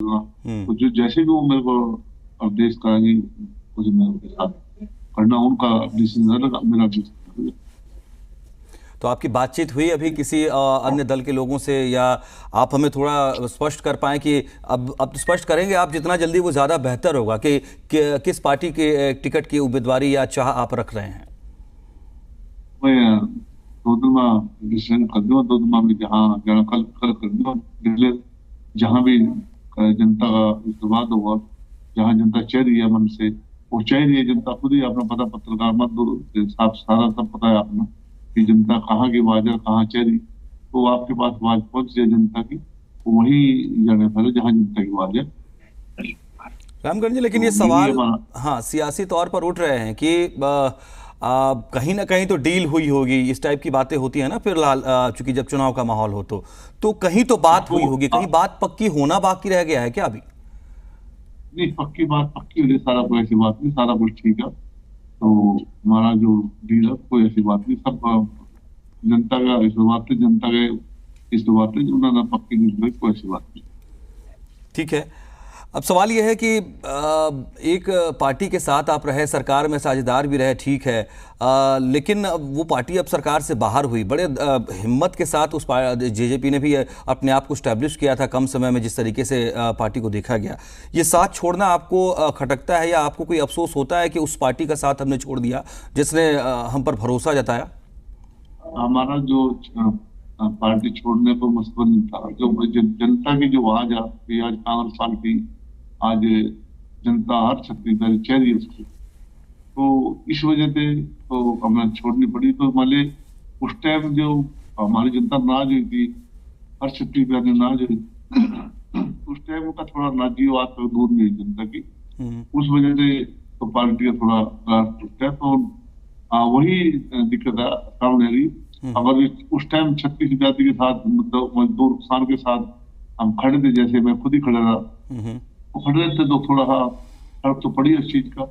तो जो जैसे भी वो मेरे को अपडेट कराएंगे कुछ मैं उनके साथ करना, उनका डिसीजन अलग, मेरा डिसीजन अलग। तो आपकी बातचीत हुई अभी किसी अन्य दल के लोगों से, या आप हमें थोड़ा स्पष्ट कर पाएं कि अब तो स्पष्ट करेंगे आप जितना जल्दी वो ज़्यादा बेहतर होगा कि किस पार्टी के टिकट की उम्मीदवारी या चाह आप रख रहे हैं? मैं दो दिन में डिसीजन कर दूंगा, दो दिन में जहाँ जहाँ कल कल कर दूंगा दिल्ली, जहाँ भी जनता का इस्तेमाल होगा, जहाँ जनता चाह रही है मन से, वो चाह रही है जनता खुद ही, अपना पता पत्रकार मत दो, साफ सारा सब पता है आपने कि जनता कहाँ की आवाज है, कहाँ चाह रही, तो आपके पास आवाज पहुंच जाए जनता की, तो वही जगह पर है जहाँ जनता की आवाज है। रामगढ़ जी, लेकिन ये तो यही सवाल हमारा। हाँ सियासी तौर पर उठ रहे हैं कि कहीं ना कहीं तो डील हुई होगी, इस टाइप की बातें होती है ना फिलहाल, चूंकि जब चुनाव का माहौल हो तो कहीं तो बात तो हुई होगी, कहीं बात पक्की होना बाकी रह गया है क्या अभी? नहीं, पक्की बात पक्की हो रही, सारा कोई ऐसी बात नहीं, सारा कुछ ठीक है। तो हमारा जो डील है कोई ऐसी बात नहीं, सब जनता का इस बात है, जनता के इस बात है, उन्होंने पक्की डील की, कोई ऐसी बात नहीं। ठीक है। अब सवाल यह है कि एक पार्टी के साथ आप रहे, सरकार में साझेदार भी रहे, ठीक है, लेकिन अब वो पार्टी अब सरकार से बाहर हुई, बड़े हिम्मत के साथ उस जेजेपी ने भी अपने आप को स्टैब्लिश किया था कम समय में, जिस तरीके से पार्टी को देखा गया। ये साथ छोड़ना आपको खटकता है, या आपको कोई अफसोस होता है कि उस पार्टी का साथ हमने छोड़ दिया जिसने हम पर भरोसा जताया? हमारा जो पार्टी छोड़ने को मसला नहीं था, जो जनता की जो आज आपकी आज कांग्रेस पार्टी, आज जनता हर छत्तीसगढ़ चाह रही है उसको, तो इस वजह से तो हमें छोड़नी पड़ी। तो मान ली उस टाइम जो हमारी जनता नाराज हुई थी, हर छत्तीसगढ़ में नाराज हुई, उस टाइम का थोड़ा नाजी आज तक दूर नहीं है जनता की, हम्म। उस वजह से तो पार्टी का थोड़ा राज टूटता है। तो वही दिक्कत है सामने आ रही। हम्म। अगर उस टाइम छत्तीस जाति के साथ, मतलब मजदूर किसान के साथ हम खड़े थे, जैसे मैं खुद ही खड़ा रहा, हम्म। वो खड़े रहते तो थोड़ा सा फर्क तो पड़ी इस चीज का।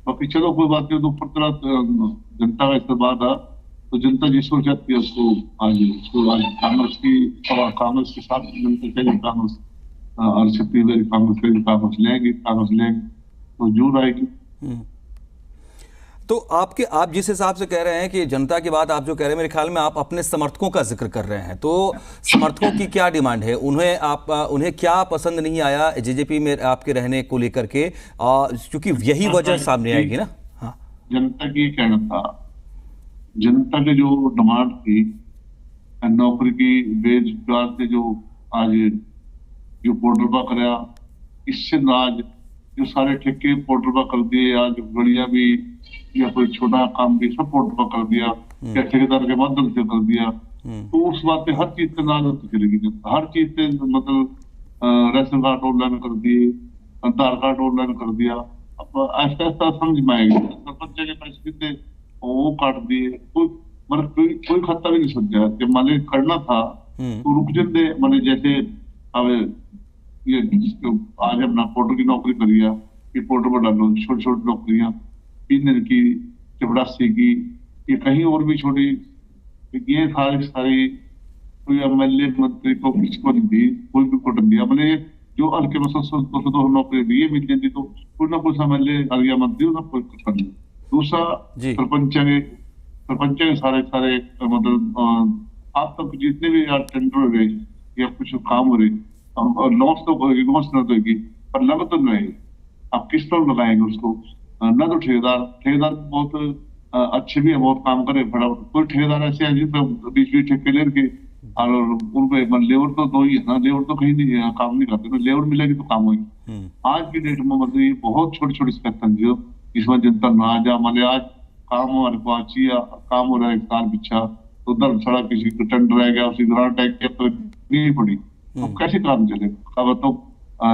बाकी चलो कोई बात नहीं, तो ऊपर तरह जनता का इस्तेमाल था, तो जनता जिसको चाहती है उसको आज कांग्रेस की, कांग्रेस के साथ जनता चाहिए, कांग्रेस और छत्तीसगढ़ कांग्रेस लेंगे, कांग्रेस लेंगे तो जरूर आएगी। हम्म। तो आप जिस हिसाब से कह रहे हैं कि जनता की बात आप जो कह रहे हैं, मेरे ख्याल में आप अपने समर्थकों का जिक्र कर रहे हैं, तो समर्थकों की क्या डिमांड है? उन्हें क्या पसंद नहीं आया जेजेपी में आपके रहने को लेकर के, क्योंकि यही वजह सामने आएगी ना। हाँ। जनता की कहना था, जनता की जो डिमांड थी नौकरी की, बेरोजगार से जो आज जो पोर्टल पर कराया, इससे नाज जो सारे ठेके पोर्टल पर कर दिए, आज गड़िया भी या कोई छोटा काम भी सब पोर्टल पर कर दिया, या ठेकेदार के माध्यम से कर दिया, हम्म। तो उस बात पे हर चीज पे नाज होती चलेगी जनता, हर चीज पे, मतलब राशन कार्ड ऑनलाइन कर दिए, आधार कार्ड ऑनलाइन कर दिया, अब ऐसा ऐसा समझ में आएगी, सरपंच के पैसे कितने वो काट दिए, कोई मतलब कोई खत्ता भी नहीं समझा कि माने करना था हम्म। तो रुक जाते, माने जैसे अब ये आज अपना पोर्टर की नौकरी करिए, ये पोर्टर पर डालो छोटी छोटी नौकरियां, 3 दिन की, चपरासी की, ये कहीं और भी छोटी, ये सारी सारी कोई एमएलए मंत्री को किसको नहीं दी, कोई भी को नहीं दिया, मैंने जो हल्के में 100 नौकरी दी है मिल जाती, तो कोई ना कोई एमएलए हरिया मंत्री ना कोई कुछ कर दिया। दूसरा जी। सरपंच के सारे सारे आप तक जितने भी यार टेंडर हो गए या कुछ काम हो रही, लॉस तो होगी, लॉस ना तो होगी, पर लग तो नहीं, आप किस तरह लगाएंगे उसको? ना तो ठेकेदार ठेकेदार बहुत अच्छे भी है, बहुत काम करे फटाफट, कोई ठेकेदार ऐसे है जिसमें बीच बीच ठेके लेके और उनपे लेबर तो दो ही है ना, लेबर तो कहीं नहीं है, काम नहीं करते ना, लेबर मिलेगी तो काम होगी। हम्म। आज की डेट में मतलब ये बहुत छोटी छोटी स्पेक्ट्रम जो इसमें जनता ना जा, मतलब आज काम हमारे को अच्छी काम हो रहा है, एक साल पीछा तो उधर सड़क किसी को टेंडर रह गया, उसी ग्रांट टैग किया तो नहीं पड़ी, तो कैसे काम चलेगा? अब तो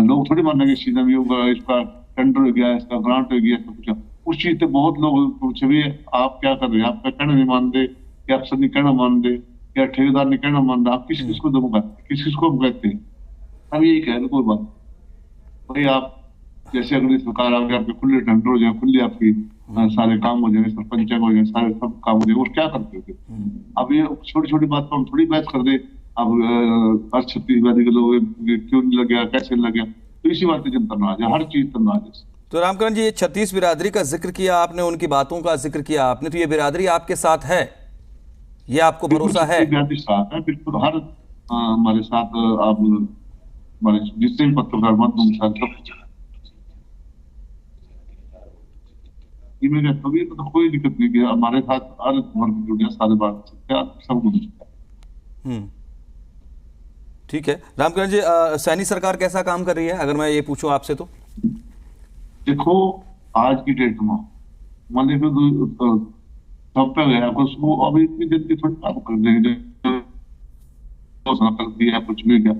लोग थोड़ी मानेंगे सीधा भी होगा, इसका टेंडर हो गया, इसका ग्रांट हो गया, सब कुछ उस चीज से बहुत लोग पूछे भी आप क्या कर रहे हैं, आपका कहना नहीं मान दे, या अफसर नहीं कहना मान दे, या ठेकेदार नहीं कहना मान दे, आप किस किस को दम करते, किस किस को कहते हैं? अब यही कह रहे कोई बात भाई, आप जैसे अगली सरकार आ गई, आपके खुले टेंडर हो जाए, खुले आपकी सारे काम हो जाए, सरपंच हो जाए, सारे सब काम हो जाए, और क्या करते थे? अब ये छोटी छोटी बात पर हम थोड़ी बहस कर दे। अब हर छत्तीसगढ़ी के लोग क्यों नहीं लग गया, कैसे लग गया, तो इसी बात पे जनता नाराज है, हर चीज पर नाराज है। तो रामकरण जी, ये 36 बिरादरी का जिक्र किया आपने, उनकी बातों का जिक्र किया आपने, तो ये बिरादरी आपके साथ है, ये आपको बिल्कुल भरोसा है? बिरादरी साथ है, बिल्कुल हर हमारे साथ आप हमारे जिससे भी पत्रकार माध्यम साथ सब ये मेरे कभी तो कोई दिक्कत नहीं कि हमारे साथ हर वर्ग जुड़ गया, सारे बात सब कुछ। ठीक है रामकरण जी, सैनी सरकार कैसा काम कर रही है, अगर मैं ये पूछूं आपसे तो? देखो आज की डेट में मान लीजिए सब पे गया उसको अभी इतनी जल्दी थोड़ी काम कर देंगे, कर दिया कुछ भी क्या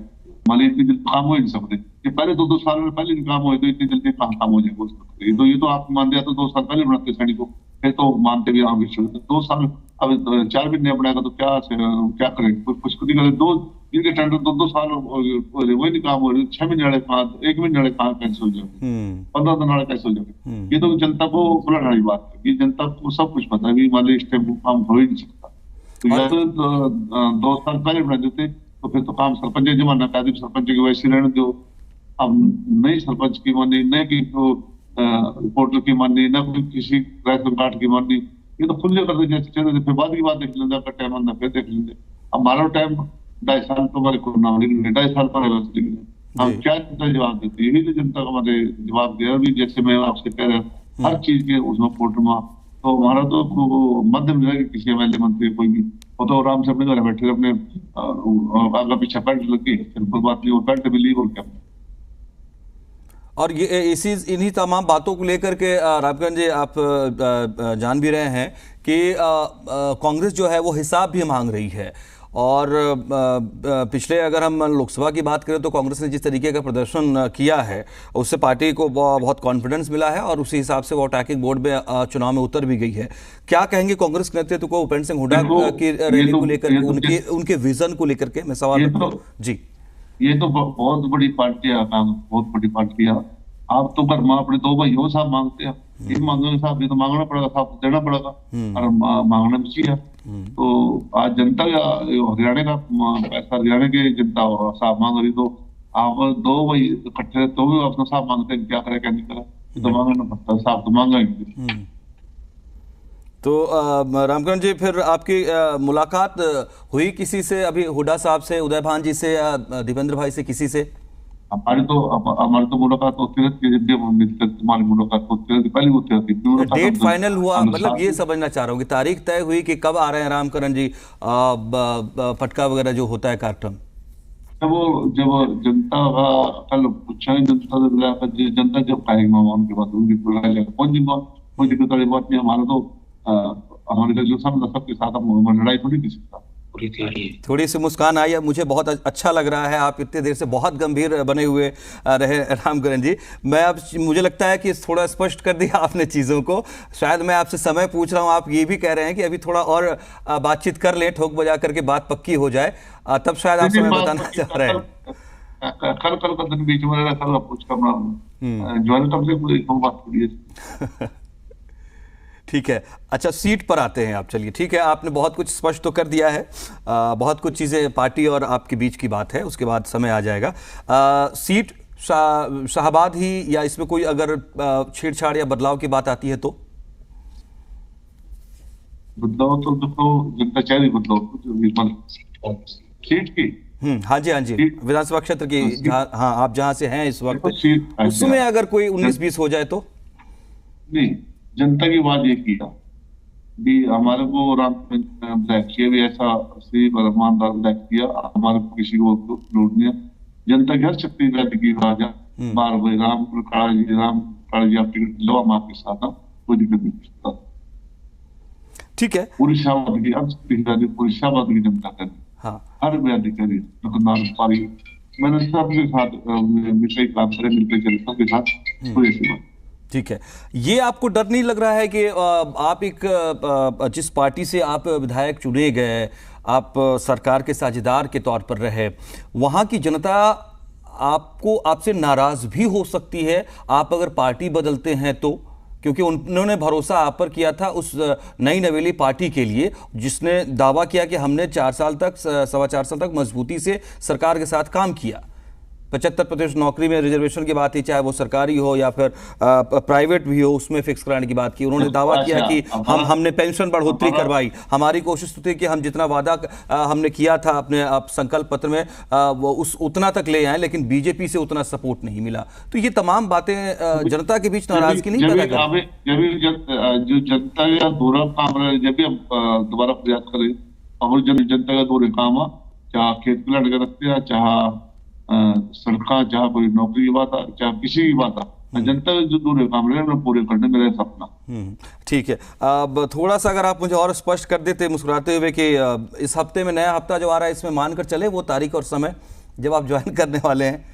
मान लीजिए इतनी जल्दी काम हो ही नहीं सकते। ये पहले 2-2 साल में पहले काम हो तो इतनी जल्दी काम हो जाएगा उसका। ये तो आप मान दिया तो 2 साल पहले बनाते सैनिक को, फिर तो मानते भी हाँ विश्व 2 साल अब 4 भी नहीं बनाएगा तो क्या करेंगे, कुछ नहीं करें। दो जिनके टेंडर 2-2 साल वही नहीं काम हो रहे, 6 महीने वाले काम, 1 महीने वाले काम कैंसिल हो जाएंगे, 15 दिन वाले कैंसिल हो जाएंगे। ये तो जनता को बुला रही बात है, ये जनता को सब कुछ पता है, मान लीजिए इस टाइम काम हो ही नहीं सकता। तो या तो 2 साल पहले बना देते तो फिर तो काम सरपंच जमाना कादिम सरपंच की वैसे रहने दो। अब नई सरपंच की मानी, न की तो रिपोर्टर की मानी, न कोई किसी राशन कार्ड की मानी, ये तो खुले कर दे जैसे चले, फिर बाद की बात देख लेंगे, आपका टाइम आना फिर देख लेंगे। अब हमारा टाइम 2.5 साल तो हमारे कोरोना में 2.5 साल पर हम क्या जनता जवाब देती है, यही तो जनता का हमारे जवाब दिया। अभी जैसे मैं आपसे कह रहा हूँ हर चीज के उसमें पोर्टल में, तो हमारा तो मध्यम रहेगा किसी एमएलए मंत्री कोई भी, वो तो आराम से अपने घर बैठे अपने आगे पीछे पैंट लगी, सिंपल बात नहीं, वो पैंट भी ली और क्या। और ये इसी इन्हीं तमाम बातों को लेकर के रामकरण जी आप जान भी रहे हैं कि कांग्रेस जो है वो हिसाब भी मांग रही है। और पिछले अगर हम लोकसभा की बात करें तो कांग्रेस ने जिस तरीके का प्रदर्शन किया है उससे पार्टी को बहुत कॉन्फिडेंस मिला है और उसी हिसाब से वो अटैकिंग बोर्ड में चुनाव में उतर भी गई है। क्या कहेंगे कांग्रेस के नेतृत्व को उपेंद्र सिंह हुड्डा की रैली को लेकर, उनके विजन को लेकर के मैं सवाल जी। ये तो बहुत बड़ी पार्टी है, बहुत बड़ी पार्टी है। आप तो घर में अपने 2 भाइयों साहब मांगते हैं, ये मांगने साहब, ये तो मांगना पड़ेगा, साहब देना पड़ेगा और मांगना भी चाहिए। तो आज जनता हरियाणा का पैसा, हरियाणा की जनता साहब मांग रही, तो आप 2 भाई इकट्ठे तो भी अपना साहब मांगते हैं, क्या करे क्या नहीं करे, ये तो मांगना पड़ता है, साहब तो मांगा ही। तो रामकरण जी, फिर आपकी मुलाकात हुई किसी से अभी, हुड्डा साहब से, उदय भान जी से या दीपेंद्र भाई से, किसी से? हमारी तो मुलाकात होती रहती है, जब हम मिलते तुम्हारी मुलाकात होती रहती, पहले होती रहती। डेट फाइनल हुआ, मतलब ये समझना चाह रहा हूँ कि तारीख तय हुई कि कब आ रहे हैं रामकरण जी, पटका वगैरह जो होता है कार्यक्रम? जब जनता का कल पूछा, जनता जब कहेगा उनके बाद उनकी कोई दिक्कत वाली बात नहीं। हमारा तो हमारे जो सबके साथ लड़ाई थोड़ी किसी का। थोड़ी सी मुस्कान आई, मुझे बहुत अच्छा लग रहा है। आप इतने देर से बहुत गंभीर बने हुए रहे रामकरण जी। मैं अब मुझे लगता है कि थोड़ा स्पष्ट कर दिया आपने चीज़ों को। शायद मैं आपसे समय पूछ रहा हूँ, आप ये भी कह रहे हैं कि अभी थोड़ा और बातचीत कर लें, ठोक बजा करके बात पक्की हो जाए, तब शायद आप समय बताना चाह रहे हैं। कल का दिन बीच में कल पूछ कर ठीक है। अच्छा, सीट पर आते हैं आप। चलिए ठीक है, आपने बहुत कुछ स्पष्ट तो कर दिया है, बहुत कुछ चीज़ें पार्टी और आपके बीच की बात है, उसके बाद समय आ जाएगा। सीट शाहाबाद ही, या इसमें कोई अगर छेड़छाड़ या बदलाव की बात आती है तो? बदलाव तो देखो जनता चाह रही, बदलाव सीट की। हाँ जी, हाँ जी, विधानसभा क्षेत्र की, हाँ आप जहाँ से हैं इस वक्त, उसमें अगर कोई 19-20 हो जाए तो? नहीं, जनता की बात ये किया भी, हमारे को राम भी ऐसा ईमानदार किया, हमारे को किसी को लूट नहीं। जनता की हर शक्ति की राजा बार भाई राम काला जी आप टिकट लो, हम आपके साथ हैं, कोई दिक्कत नहीं। ठीक है, पूरी शाहबाद की जनता कर, हाँ हर व्याधि करी दुकानदार पारी, मैंने सबके साथ मिलकर काम करे, मिलकर चले सबके साथ, कोई ऐसी बात। ठीक है, ये आपको डर नहीं लग रहा है कि आप एक जिस पार्टी से आप विधायक चुने गए, आप सरकार के साझेदार के तौर पर रहे, वहाँ की जनता आपसे नाराज भी हो सकती है आप अगर पार्टी बदलते हैं तो, क्योंकि उन्होंने भरोसा आप पर किया था उस नई नवेली पार्टी के लिए जिसने दावा किया कि हमने 4 साल तक, 4.25 साल तक मजबूती से सरकार के साथ काम किया। 75% नौकरी में रिजर्वेशन की बात थी, चाहे वो सरकारी हो या फिर प्राइवेट भी हो, उसमें फिक्स कराने की बात की। उन्होंने दावा किया कि हमने पेंशन बढ़ोतरी करवाई। हमारी कोशिश तो थी कि हम जितना वादा हमने किया था अपने संकल्प पत्र में वो उतना तक ले आए, लेकिन बीजेपी से उतना सपोर्ट नहीं मिला। तो ये तमाम बातें जनता के बीच नाराजगी नहीं पैदा करती? जो जनता का दोहरा काम रहे, जब भी हम दोबारा प्रयास करें और जनता का दोहरे काम, चाहे खेत प्लाट का रखते, चाहे सड़का, चाहे कोई नौकरी की बात, चाहे किसी की बात, जनता के जो दूर काम रहे हैं पूरे करने मेरा सपना। ठीक है। अब थोड़ा सा अगर आप मुझे और स्पष्ट कर देते मुस्कुराते हुए कि इस हफ्ते में, नया हफ्ता जो आ रहा है, इसमें मानकर चले वो तारीख और समय जब आप ज्वाइन करने वाले हैं?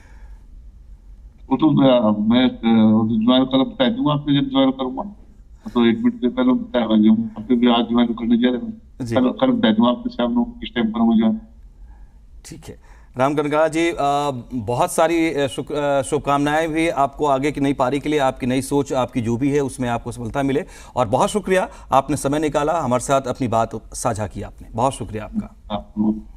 वो तो मैं ज्वाइन कर बता दूंगा आपको, जब ज्वाइन करूंगा तो 1 मिनट से पहले बताया भी आज ज्वाइन करने जा रहे हैं, कल बता दूंगा आपके सामने किस टाइम करूंगा ज्वाइन। ठीक है राम कनकाला जी, बहुत सारी शुभकामनाएं भी आपको आगे की नई पारी के लिए। आपकी नई सोच, आपकी जो भी है उसमें आपको सफलता मिले, और बहुत शुक्रिया आपने समय निकाला, हमारे साथ अपनी बात साझा की आपने। बहुत शुक्रिया आपका।